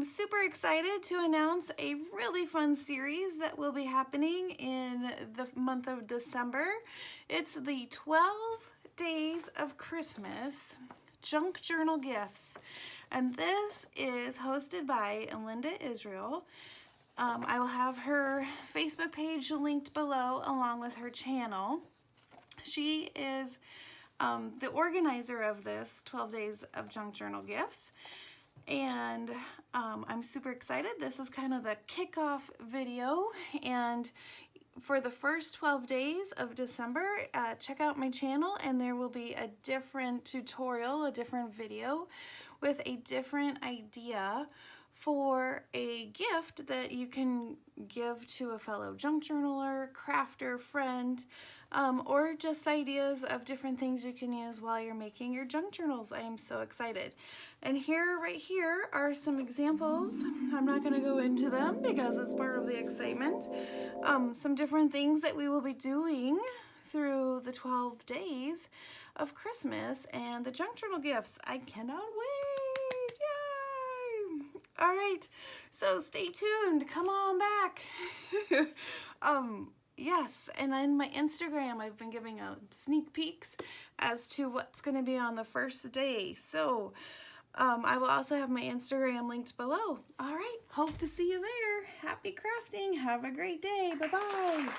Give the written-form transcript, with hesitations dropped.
I'm super excited to announce a really fun series that will be happening in the month of December. It's the 12 Days of Christmas Junk Journal Gifts, and this is hosted by Linda Isreal. I will have her Facebook page linked below along with her channel. She is the organizer of this 12 Days of Junk Journal Gifts, and I'm super excited. This is kind of the kickoff video, and for the first 12 days of December, check out my channel and there will be a different tutorial, a different video with a different idea for a gift that you can give to a fellow junk journaler, crafter, friend, or just ideas of different things you can use while you're making your junk journals. I am so excited. And right here are some examples. I'm not going to go into them because it's part of the excitement. Some different things that we will be doing through the 12 days of Christmas and the junk journal gifts. I cannot wait. Yay! All right, so stay tuned. Come on back. Yes, and on my Instagram, I've been giving sneak peeks as to what's going to be on the first day. So I will also have my Instagram linked below. All right, hope to see you there. Happy crafting. Have a great day. Bye-bye.